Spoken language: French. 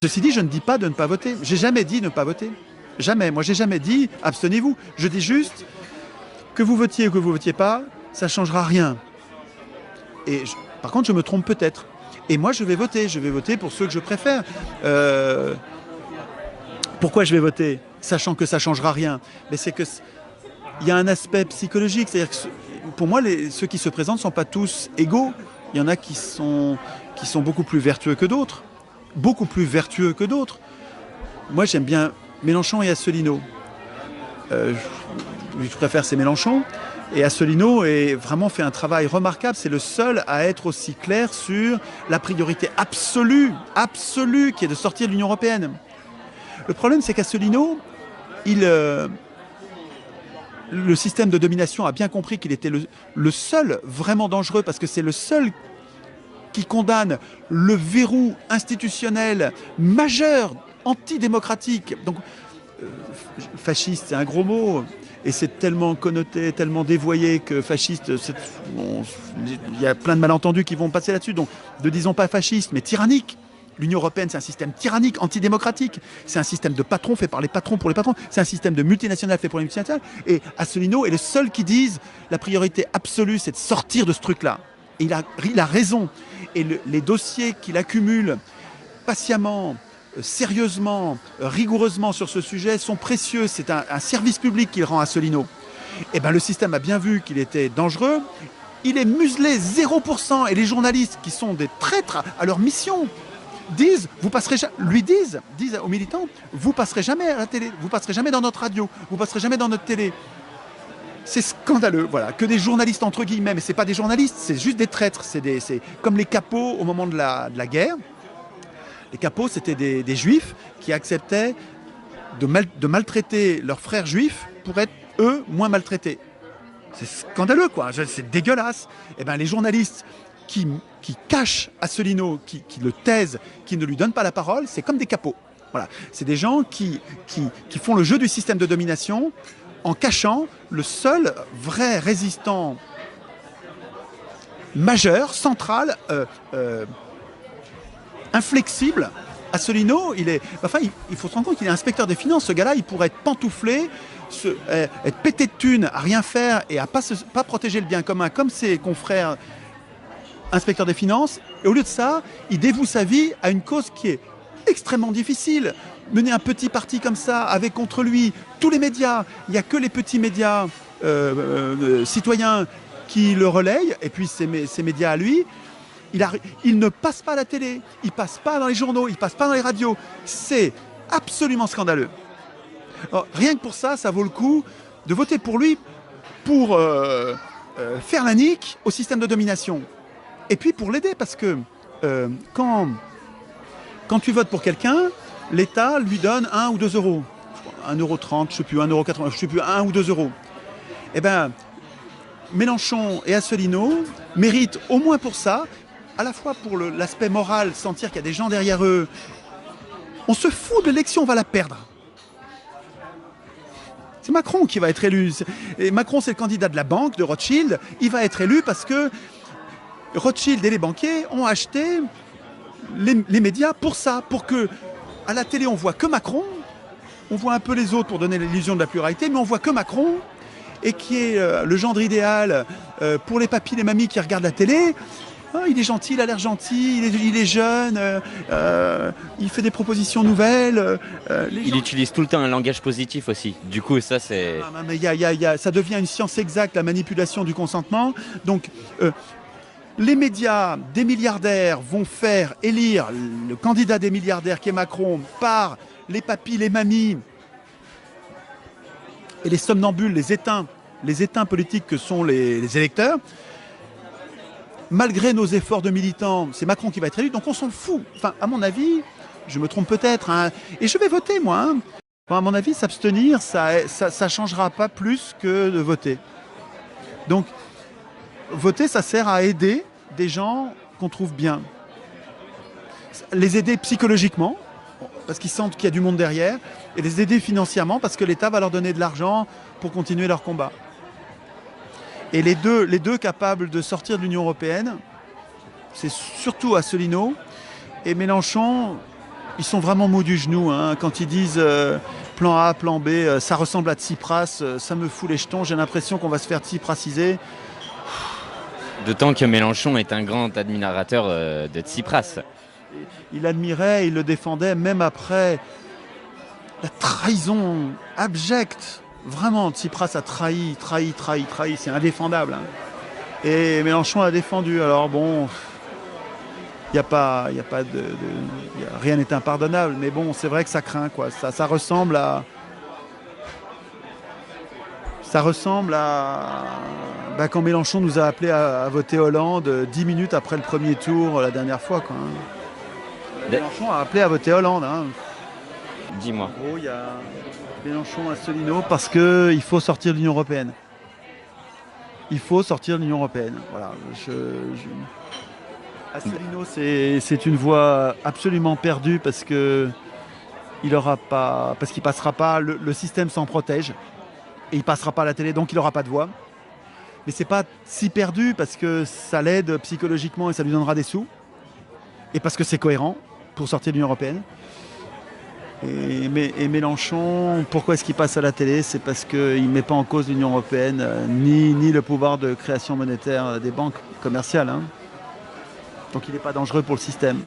Ceci dit, je ne dis pas de ne pas voter. J'ai jamais dit ne pas voter. Jamais. Moi, j'ai jamais dit abstenez-vous. Je dis juste que vous votiez ou que vous votiez pas, ça changera rien. Par contre, je me trompe peut-être. Et moi, je vais voter. Je vais voter pour ceux que je préfère. Pourquoi je vais voter, sachant que ça changera rien? Mais c'est que il y a un aspect psychologique. C'est-à-dire que pour moi, ceux qui se présentent ne sont pas tous égaux. Il y en a qui sont beaucoup plus vertueux que d'autres. Beaucoup plus vertueux que d'autres. Moi, j'aime bien Mélenchon et Asselineau. Je préfère c'est Mélenchon. Et Asselineau a vraiment fait un travail remarquable. C'est le seul à être aussi clair sur la priorité absolue qui est de sortir de l'Union européenne. Le problème, c'est qu'Asselineau, le système de domination a bien compris qu'il était le seul vraiment dangereux, parce que c'est le seul qui condamne le verrou institutionnel majeur, antidémocratique. Donc, fasciste, c'est un gros mot, et c'est tellement connoté, tellement dévoyé que fasciste, il y a plein de malentendus qui vont passer là-dessus. Donc, ne disons pas fasciste, mais tyrannique. L'Union européenne, c'est un système tyrannique, antidémocratique. C'est un système de patrons fait par les patrons pour les patrons. C'est un système de multinationales fait pour les multinationales. Et Asselineau est le seul qui dise la priorité absolue, c'est de sortir de ce truc-là. Et il a raison. Et les dossiers qu'il accumule patiemment, sérieusement, rigoureusement sur ce sujet sont précieux. C'est un service public qu'il rend à Asselineau. Et ben, le système a bien vu qu'il était dangereux. Il est muselé 0%. Et les journalistes, qui sont des traîtres à leur mission, disent aux militants, vous passerez jamais à la télé, vous passerez jamais dans notre radio, vous passerez jamais dans notre télé. C'est scandaleux, voilà, que des journalistes entre guillemets, mais c'est pas des journalistes, c'est juste des traîtres, c'est comme les capots au moment de la guerre. Les capots, c'était des juifs qui acceptaient de maltraiter leurs frères juifs pour être eux moins maltraités. C'est scandaleux, quoi, c'est dégueulasse. Et ben les journalistes qui cachent Asselineau, qui le taisent, qui ne lui donnent pas la parole, c'est comme des capots. Voilà. C'est des gens qui font le jeu du système de domination en cachant le seul vrai résistant majeur, central, inflexible. Asselineau, il faut se rendre compte qu'il est inspecteur des finances. Ce gars-là, il pourrait être pantouflé, être pété de thunes, à rien faire et à pas protéger le bien commun comme ses confrères inspecteur des finances, et au lieu de ça, il dévoue sa vie à une cause qui est extrêmement difficile. Mener un petit parti comme ça, avec contre lui tous les médias, il n'y a que les petits médias citoyens qui le relayent, et puis ces médias à lui, il ne passe pas à la télé, il ne passe pas dans les journaux, il ne passe pas dans les radios. C'est absolument scandaleux. Alors, rien que pour ça, ça vaut le coup de voter pour lui pour faire la nique au système de domination. Et puis pour l'aider, parce que quand tu votes pour quelqu'un, l'État lui donne 1 ou 2 euros. 1,30 €, je ne sais plus, 1,80 €, je ne sais plus, 1 ou 2 euros. Eh bien, Mélenchon et Asselineau méritent au moins pour ça, à la fois pour l'aspect moral, sentir qu'il y a des gens derrière eux. On se fout de l'élection, on va la perdre. C'est Macron qui va être élu. Et Macron, c'est le candidat de la banque, de Rothschild. Il va être élu parce que Rothschild et les banquiers ont acheté les médias pour ça, pour que à la télé on voit que Macron, on voit un peu les autres pour donner l'illusion de la pluralité, mais on voit que Macron, et qui est le gendre idéal pour les papis, les mamies qui regardent la télé. Oh, il est gentil, il a l'air gentil, il est jeune, il fait des propositions nouvelles. Il utilise tout le temps un langage positif aussi. Du coup, ça c'est... Ça devient une science exacte, la manipulation du consentement. Donc, les médias des milliardaires vont faire élire le candidat des milliardaires qui est Macron par les papis, les mamies et les somnambules, les éteints politiques que sont les électeurs. Malgré nos efforts de militants, c'est Macron qui va être élu, donc on s'en fout. Enfin, à mon avis, je me trompe peut-être, hein, et je vais voter moi. Hein. Enfin, à mon avis, s'abstenir, ça changera pas plus que de voter. Donc, voter, ça sert à aider des gens qu'on trouve bien. Les aider psychologiquement, parce qu'ils sentent qu'il y a du monde derrière, et les aider financièrement, parce que l'État va leur donner de l'argent pour continuer leur combat. Et les deux capables de sortir de l'Union européenne, c'est surtout Asselineau, et Mélenchon, Ils sont vraiment mous du genou, hein. Quand ils disent plan A, plan B, ça ressemble à Tsipras, ça me fout les jetons, j'ai l'impression qu'on va se faire tsiprasiser. D'autant que Mélenchon est un grand admirateur de Tsipras. Il l'admirait, il le défendait, même après la trahison abjecte. Vraiment, Tsipras a trahi, c'est indéfendable, hein. Et Mélenchon a défendu. Alors bon, rien n'est impardonnable, mais bon, c'est vrai que ça craint, quoi. Ça ressemble à quand Mélenchon nous a appelé à voter Hollande 10 minutes après le premier tour la dernière fois, quoi, hein. Mélenchon a appelé à voter Hollande, hein. Dis-moi. En gros, il y a Mélenchon Asselineau parce qu'il faut sortir de l'Union européenne. Il faut sortir de l'Union européenne. Voilà. Asselineau, c'est une voie absolument perdue parce qu'il passera pas. Le système s'en protège et il passera pas à la télé, donc il n'aura pas de voix. Mais c'est pas si perdu parce que ça l'aide psychologiquement et ça lui donnera des sous. Et parce que c'est cohérent pour sortir de l'Union européenne. Et Mélenchon, pourquoi est-ce qu'il passe à la télé? C'est parce qu'il ne met pas en cause l'Union européenne, ni le pouvoir de création monétaire des banques commerciales, hein. Donc il n'est pas dangereux pour le système.